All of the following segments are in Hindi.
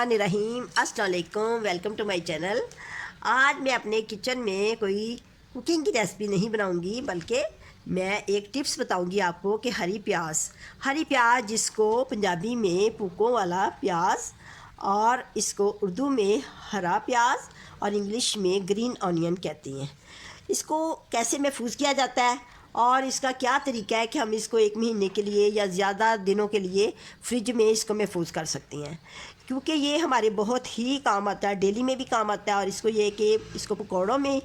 बिस्मिल्लाहिर्रहमानिर्रहीम अस्सलाम वालेकुम। Welcome to my channel. आज मैं अपने किचन में कोई कुकिंग की रेसिपी नहीं बनाऊंगी, बल्कि मैं एक टिप्स बताऊंगी आपको कि हरी प्याज जिसको पंजाबी में पूकों वाला प्याज और इसको उर्दू में हरा प्याज और इंग्लिश में ग्रीन ऑनियन कहती हैं। इसको कैसे महफूज किया जाता है और इसका क्या तरीका है कि हम इसको 1 महीने के लिए या ज़्यादा दिनों के लिए फ्रिज में इसको महफूज कर सकती हैं, क्योंकि ये हमारे बहुत ही काम आता है, डेली में भी काम आता है। और इसको ये कि इसको पकौड़ों में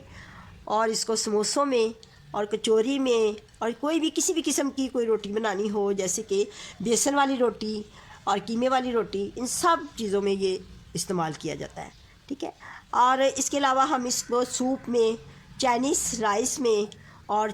और इसको समोसों में और कचौरी में और कोई भी किसी भी किस्म की कोई रोटी बनानी हो, जैसे कि बेसन वाली रोटी और कीमे वाली रोटी, इन सब चीज़ों में ये इस्तेमाल किया जाता है। ठीक है। और इसके अलावा हम इसको सूप में, चाइनीज़ राइस में और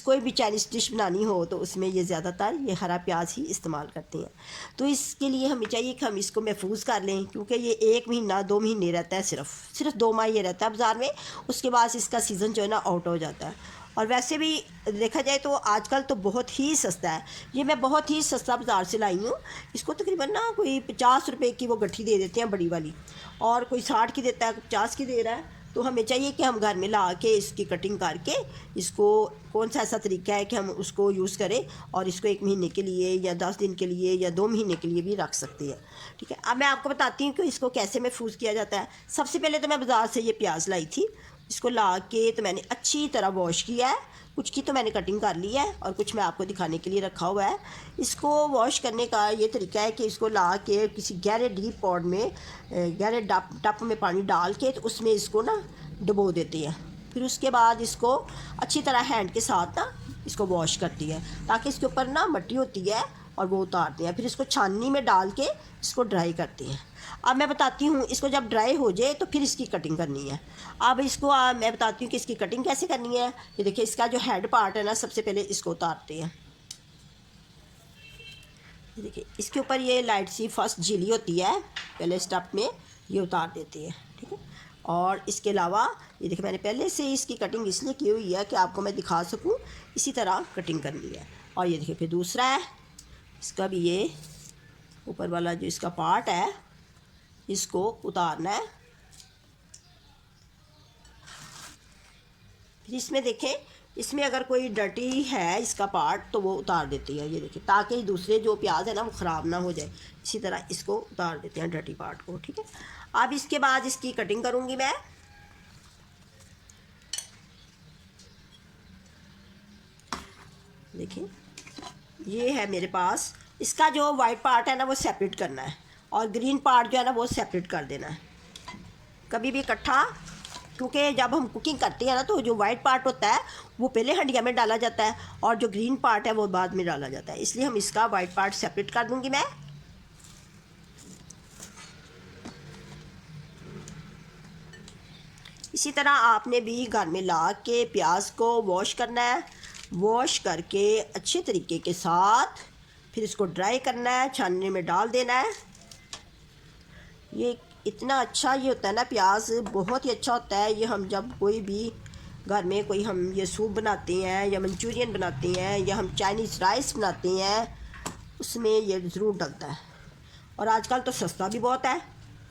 कोई भी चाइनीज़ डिश बनानी हो तो उसमें ये ज़्यादातर ये हरा प्याज ही इस्तेमाल करते हैं। तो इसके लिए हमें चाहिए कि हम इसको महफूज कर लें, क्योंकि ये 1 महीना 2 महीने रहता है, सिर्फ 2 माह ये रहता है बाज़ार में। उसके बाद इसका सीज़न जो है ना आउट हो जाता है। और वैसे भी देखा जाए तो आजकल तो बहुत ही सस्ता है। ये मैं बहुत ही सस्ता बाज़ार से लाई हूँ। इसको तकरीबन ना कोई 50 रुपये की वो गट्ठी दे देते हैं बड़ी वाली, और कोई 60 की देता है, 50 की दे रहा है। तो हमें चाहिए कि हम घर में ला के इसकी कटिंग करके इसको कौन सा ऐसा तरीका है कि हम उसको यूज़ करें और इसको 1 महीने के लिए या 10 दिन के लिए या 2 महीने के लिए भी रख सकते हैं। ठीक है। अब मैं आपको बताती हूँ कि इसको कैसे महफूज किया जाता है। सबसे पहले तो मैं बाज़ार से ये प्याज लाई थी। इसको ला के तो मैंने अच्छी तरह वॉश किया है। कुछ की तो मैंने कटिंग कर ली है और कुछ मैं आपको दिखाने के लिए रखा हुआ है। इसको वॉश करने का ये तरीका है कि इसको ला के किसी गहरे डीप पॉट में, गहरे टप में पानी डाल के तो उसमें इसको ना डुबो देती है। फिर उसके बाद इसको अच्छी तरह हैंड के साथ ना इसको वॉश करती है, ताकि इसके ऊपर ना मिट्टी होती है और वो उतारती है। फिर इसको छाननी में डाल के इसको ड्राई करती हैं। अब मैं बताती हूँ, इसको जब ड्राई हो जाए तो फिर इसकी कटिंग करनी है। अब इसको मैं बताती हूँ कि इसकी कटिंग कैसे करनी है। ये देखिए, इसका जो हेड पार्ट है ना, सबसे पहले इसको उतारते हैं। ये देखिए, इसके ऊपर ये लाइट सी फर्स्ट झिल्ली होती है, पहले स्टेप में ये उतार देती है। ठीक है। और इसके अलावा ये देखिए, मैंने पहले से इसकी कटिंग इसलिए की हुई है कि आपको मैं दिखा सकूँ, इसी तरह कटिंग करनी है। और ये देखिए, फिर दूसरा है, इसका भी ये ऊपर वाला जो इसका पार्ट है इसको उतारना है। फिर इसमें देखें, इसमें अगर कोई डर्टी है इसका पार्ट तो वो उतार देती है। ये देखिए, ताकि दूसरे जो प्याज है ना वो ख़राब ना हो जाए, इसी तरह इसको उतार देते हैं डर्टी पार्ट को। ठीक है। अब इसके बाद इसकी कटिंग करूँगी मैं। देखिए, ये है मेरे पास, इसका जो वाइट पार्ट है ना वो सेपरेट करना है और ग्रीन पार्ट जो है ना वो सेपरेट कर देना है, कभी भी इकट्ठा। क्योंकि जब हम कुकिंग करते हैं ना तो जो वाइट पार्ट होता है वो पहले हंडिया में डाला जाता है और जो ग्रीन पार्ट है वो बाद में डाला जाता है, इसलिए हम इसका वाइट पार्ट सेपरेट कर दूंगी मैं। इसी तरह आपने भी घर में ला के प्याज को वॉश करना है। वॉश करके अच्छे तरीके के साथ फिर इसको ड्राई करना है, छानने में डाल देना है। ये इतना अच्छा ये होता है ना, प्याज बहुत ही अच्छा होता है। ये हम जब कोई भी घर में कोई हम ये सूप बनाते हैं या मंचूरियन बनाते हैं या हम चाइनीज़ राइस बनाते हैं, उसमें ये ज़रूर डलता है। और आजकल तो सस्ता भी बहुत है,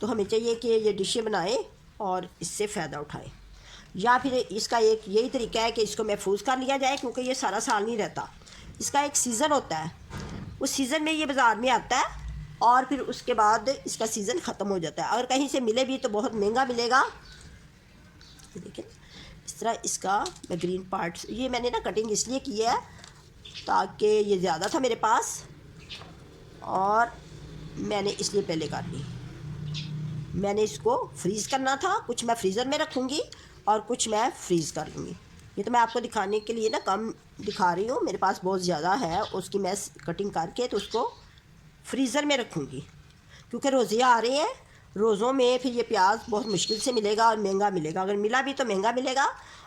तो हमें चाहिए कि ये डिशें बनाएं और इससे फ़ायदा उठाएं। या फिर इसका एक यही तरीका है कि इसको महफूज कर लिया जाए, क्योंकि ये सारा साल नहीं रहता। इसका एक सीज़न होता है, उस सीज़न में ये बाज़ार में आता है और फिर उसके बाद इसका सीज़न ख़त्म हो जाता है। अगर कहीं से मिले भी तो बहुत महंगा मिलेगा। देखिए, इस तरह इसका मैं ग्रीन पार्ट, ये मैंने ना कटिंग इसलिए की है ताकि ये ज़्यादा था मेरे पास और मैंने इसलिए पहले कर ली। मैंने इसको फ्रीज़ करना था, कुछ मैं फ्रीज़र में रखूँगी और कुछ मैं फ्रीज़ कर लूँगी। ये तो मैं आपको दिखाने के लिए ना कम दिखा रही हूँ, मेरे पास बहुत ज़्यादा है, उसकी मैं कटिंग करके तो उसको फ्रीज़र में रखूँगी, क्योंकि रोज़े आ रहे हैं। रोज़ों में फिर ये प्याज बहुत मुश्किल से मिलेगा और महंगा मिलेगा, अगर मिला भी तो महंगा मिलेगा।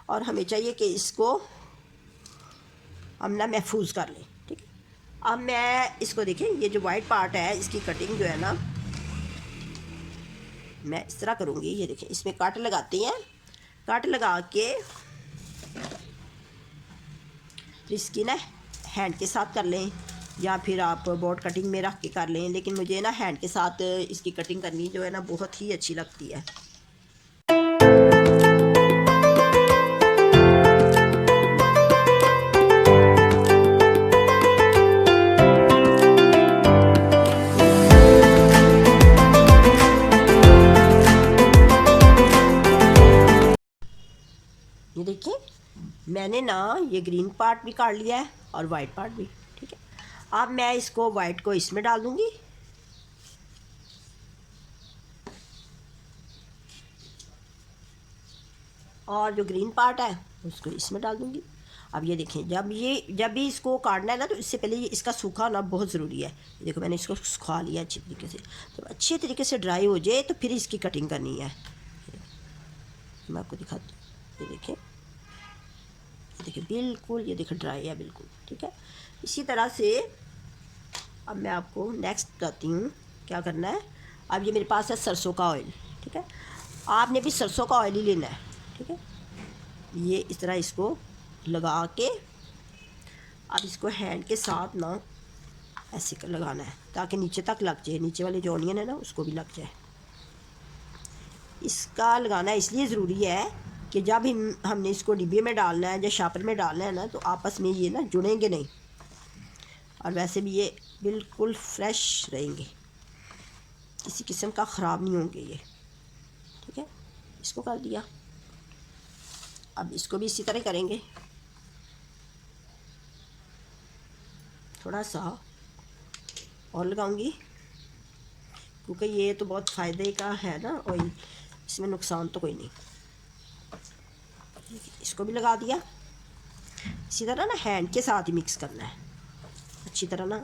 और हमें चाहिए कि इसको हम ना महफूज कर लें। ठीक है। अब मैं इसको देखिए, ये जो वाइट पार्ट है इसकी कटिंग जो है ना मैं इस तरह करूँगी। ये देखिए, इसमें कट लगाते हैं, कट लगा के इसकी ना हैंड के साथ कर लें या फिर आप बोर्ड कटिंग में रख के कर लें, लेकिन मुझे ना हैंड के साथ इसकी कटिंग करनी जो है ना बहुत ही अच्छी लगती है। ये देखिए मैंने ना ये ग्रीन पार्ट भी काट लिया है और वाइट पार्ट भी, ठीक है। अब मैं इसको वाइट को इसमें डाल दूंगी और जो ग्रीन पार्ट है उसको इसमें डाल दूंगी। अब ये देखें जब भी इसको काटना है ना तो इससे पहले ये इसका सूखा होना बहुत ज़रूरी है। देखो मैंने इसको सुखा लिया अच्छी तरीके से, तो अच्छे तरीके से ड्राई हो जाए तो फिर इसकी कटिंग करनी है। मैं आपको दिखाती हूँ, ये देखिए बिल्कुल, ये देखिए ड्राई है बिल्कुल, ठीक है। इसी तरह से अब मैं आपको नेक्स्ट बताती हूँ क्या करना है। अब ये मेरे पास है सरसों का ऑयल, ठीक है। आपने भी सरसों का ऑयल ही लेना है, ठीक है। ये इस तरह इसको लगा के अब इसको हैंड के साथ ना ऐसे कर लगाना है ताकि नीचे तक लग जाए, नीचे वाले जो ऑनियन है ना उसको भी लग जाए। इसका लगाना इसलिए ज़रूरी है कि जब हमने इसको डिब्बे में डालना है या शापर में डालना है ना तो आपस में ये ना जुड़ेंगे नहीं, और वैसे भी ये बिल्कुल फ्रेश रहेंगे, किसी किस्म का ख़राब नहीं होंगे ये, ठीक है। इसको कर दिया, अब इसको भी इसी तरह करेंगे। थोड़ा सा और लगाऊंगी क्योंकि ये तो बहुत फ़ायदे का है ना ऑयल, इसमें नुकसान तो कोई नहीं। इसको भी लगा दिया। इसी तरह ना हैंड के साथ ही मिक्स करना है अच्छी तरह ना,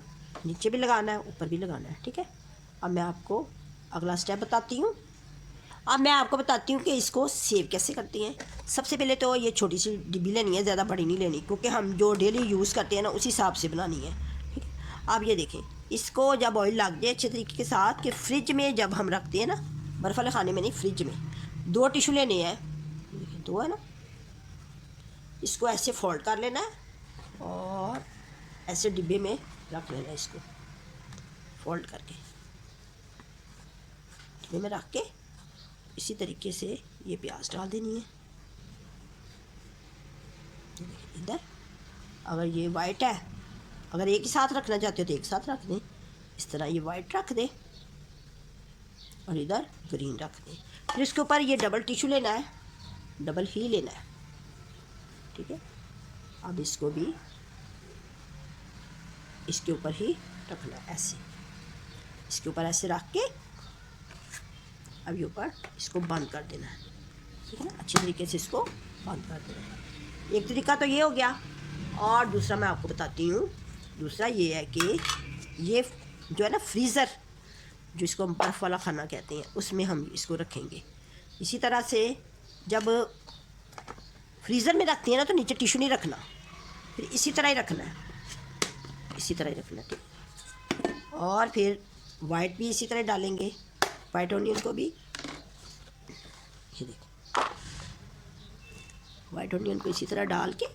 नीचे भी लगाना है ऊपर भी लगाना है, ठीक है। अब मैं आपको अगला स्टेप बताती हूँ। अब मैं आपको बताती हूँ कि इसको सेव कैसे करती हैं। सबसे पहले तो ये छोटी सी डिब्बी लेनी है, ज़्यादा बड़ी नहीं लेनी क्योंकि हम जो डेली यूज़ करते हैं ना उसी हिसाब से बनानी है, ठीक है। अब ये देखें, इसको जब ऑयल लग जाए अच्छे तरीके के साथ कि फ्रिज में जब हम रखते हैं ना, बर्फ़ वाले खाने में नहीं, फ्रिज में 2 टिशू लेने हैं, 2 है ना। इसको ऐसे फोल्ड कर लेना है और ऐसे डिब्बे में रख लेना है, इसको फोल्ड करके डिब्बे में रख के इसी तरीके से ये प्याज डाल देनी है इधर। अगर ये वाइट है, अगर एक ही साथ रखना चाहते हो तो एक साथ रख दें, इस तरह ये वाइट रख दें और इधर ग्रीन रख दें। फिर इसके ऊपर ये डबल टिश्यू लेना है, डबल ही लेना है, ठीक है। अब इसको भी इसके ऊपर ही रखना है, ऐसे इसके ऊपर ऐसे रख के अब ये ऊपर इसको बंद कर देना है, ठीक है ना। अच्छी तरीके से इसको बंद कर देना है। एक तरीका तो ये हो गया, और दूसरा मैं आपको बताती हूँ। दूसरा ये है कि ये जो है ना फ्रीज़र, जो इसको हम बर्फ़ वाला खाना कहते हैं, उसमें हम इसको रखेंगे। इसी तरह से जब फ्रीज़र में रखती हैं ना तो नीचे टिश्यू नहीं रखना, फिर इसी तरह ही रखना है, इसी तरह ही रखना है, ठीक। और फिर वाइट भी इसी तरह डालेंगे, वाइट ऑनियन को भी, ये देखो वाइट ऑनियन को इसी तरह डाल के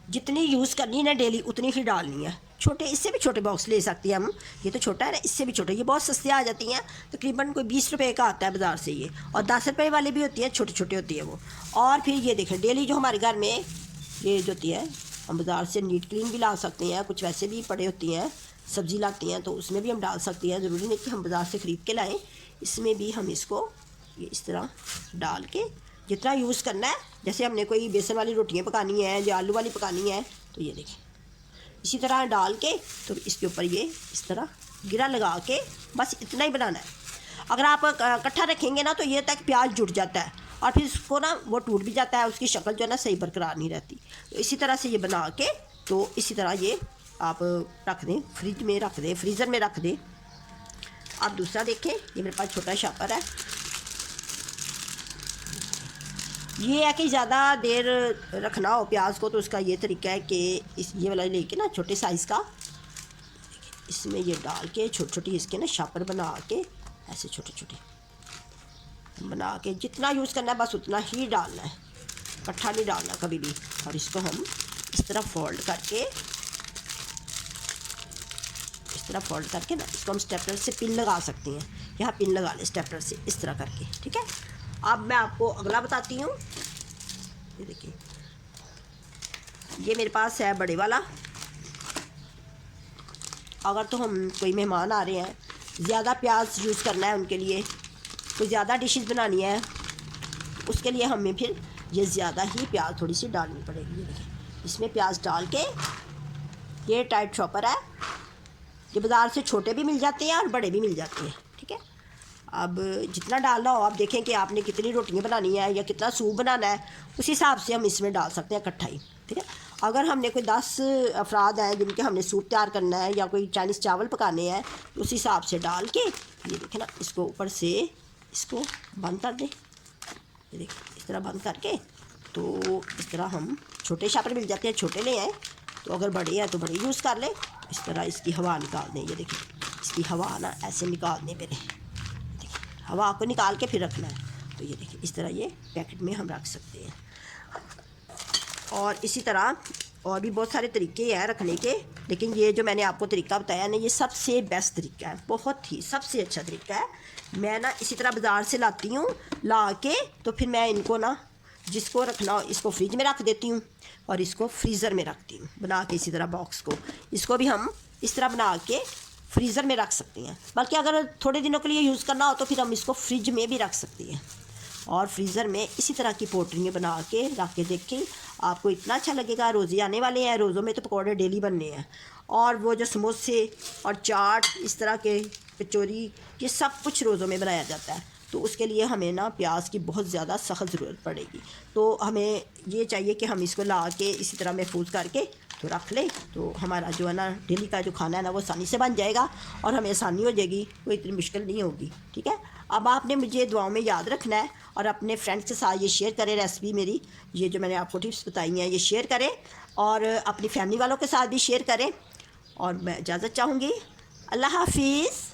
जितनी यूज़ करनी है ना डेली उतनी ही डालनी है। छोटे, इससे भी छोटे बॉक्स ले सकते हैं हम, ये तो छोटा है ना, इससे भी छोटे, ये बहुत सस्ते आ जाती हैं, तकरीबन कोई 20 रुपये का आता है बाज़ार से ये, और 10 रुपये वाली भी होती हैं, छोटी छोटी होती है वो। और फिर ये देखें डेली जो हमारे घर में ये जो होती है, हम बाज़ार से नीट क्लीन भी ला सकते हैं, कुछ वैसे भी पड़े होती हैं, सब्ज़ी लाती हैं तो उसमें भी हम डाल सकते हैं, ज़रूरी नहीं कि हम बाज़ार से ख़रीद के लाएँ। इसमें भी हम इसको ये इस तरह डाल के जितना यूज़ करना है, जैसे हमने कोई बेसन वाली रोटियां पकानी है या आलू वाली पकानी है तो ये देखें इसी तरह डाल के, तो इसके ऊपर ये इस तरह गिरा लगा के बस इतना ही बनाना है। अगर आप इकट्ठा रखेंगे ना तो ये तक प्याज जुट जाता है और फिर इसको ना वो टूट भी जाता है, उसकी शक्ल जो है ना सही बरकरार नहीं रहती। तो इसी तरह से ये बना के, तो इसी तरह ये आप रख दें, फ्रिज में रख दें, फ्रीज़र में रख दें। आप दूसरा देखें, ये मेरे पास छोटा शापर है, ये है कि ज़्यादा देर रखना हो प्याज को तो उसका ये तरीका है कि इस ये वाला लेके ना छोटे साइज़ का, इसमें ये डाल के छोटी छोटी इसके ना शापर बना के ऐसे छोटे छोटे बना के जितना यूज़ करना है बस उतना ही डालना है, इकट्ठा नहीं डालना कभी भी। और इसको हम इस तरह फोल्ड करके, इस तरह फोल्ड करके ना इसको हम स्टेपलर से पिन लगा सकते हैं। यहाँ पिन लगा ले स्टेपलर से इस तरह करके, ठीक है। अब मैं आपको अगला बताती हूँ। ये देखिए, ये मेरे पास है बड़े वाला। अगर तो हम कोई मेहमान आ रहे हैं, ज़्यादा प्याज यूज़ करना है उनके लिए, कोई ज़्यादा डिशेस बनानी है, उसके लिए हमें फिर ये ज़्यादा ही प्याज थोड़ी सी डालनी पड़ेगी। ये देखिए, इसमें प्याज डाल के, ये टाइट चॉपर है, ये बाज़ार से छोटे भी मिल जाते हैं और बड़े भी मिल जाते हैं, ठीक है। अब जितना डालना हो, आप देखें कि आपने कितनी रोटियां बनानी है या कितना सूप बनाना है, उस हिसाब से हम इसमें डाल सकते हैं इकट्ठा ही, ठीक है। अगर हमने कोई 10 अफराद हैं जिनके हमने सूप तैयार करना है या कोई चाइनीज़ चावल पकाने हैं, तो उस हिसाब से डाल के, ये देखें ना, इसको ऊपर से इसको बंद कर दें। ये देखिए, इस तरह बंद करके, तो इस तरह हम छोटे शापर मिल जाते हैं, छोटे ले आए, तो अगर बड़े हैं तो बड़े यूज़ कर लें। इस तरह इसकी हवा निकाल दें। ये देखिए, इसकी हवा ना ऐसे निकाल दें पहले, देखिए हवा को निकाल के फिर रखना है। तो ये देखिए, इस तरह ये पैकेट में हम रख सकते हैं। और इसी तरह और भी बहुत सारे तरीके हैं रखने के, लेकिन ये जो मैंने आपको तरीका बताया ना, ये सबसे बेस्ट तरीका है, बहुत ही सबसे अच्छा तरीका है। मैं ना इसी तरह बाज़ार से लाती हूँ, ला के तो फिर मैं इनको ना, जिसको रखना हो इसको फ्रिज में रख देती हूँ और इसको फ्रीज़र में रखती हूँ बना के। इसी तरह बॉक्स को, इसको भी हम इस तरह बना के फ्रीज़र में रख सकते हैं। बल्कि अगर थोड़े दिनों के लिए यूज़ करना हो तो फिर हम इसको फ्रिज में भी रख सकते हैं। और फ्रीज़र में इसी तरह की पोटलियाँ बना के रख के देखें, आपको इतना अच्छा लगेगा। रोज़े आने वाले हैं, रोज़ों में तो पकौड़े डेली बनने हैं। और वो जो समोसे और चाट, इस तरह के कचौरी, ये सब कुछ रोज़ों में बनाया जाता है। तो उसके लिए हमें ना प्याज की बहुत ज़्यादा सख्त ज़रूरत पड़ेगी। तो हमें ये चाहिए कि हम इसको ला के इसी तरह महफूज करके तो रख लें, तो हमारा जो है ना डेली का जो खाना है ना, वो आसानी से बन जाएगा और हमें आसानी हो जाएगी, कोई इतनी मुश्किल नहीं होगी, ठीक है। अब आपने मुझे दुआओं में याद रखना है और अपने फ्रेंड्स के साथ ये शेयर करें रेसिपी मेरी, ये जो मैंने आपको टिप्स बताई हैं ये शेयर करें और अपनी फैमिली वालों के साथ भी शेयर करें। और मैं इजाज़त चाहूँगी। अल्लाह हाफिज़।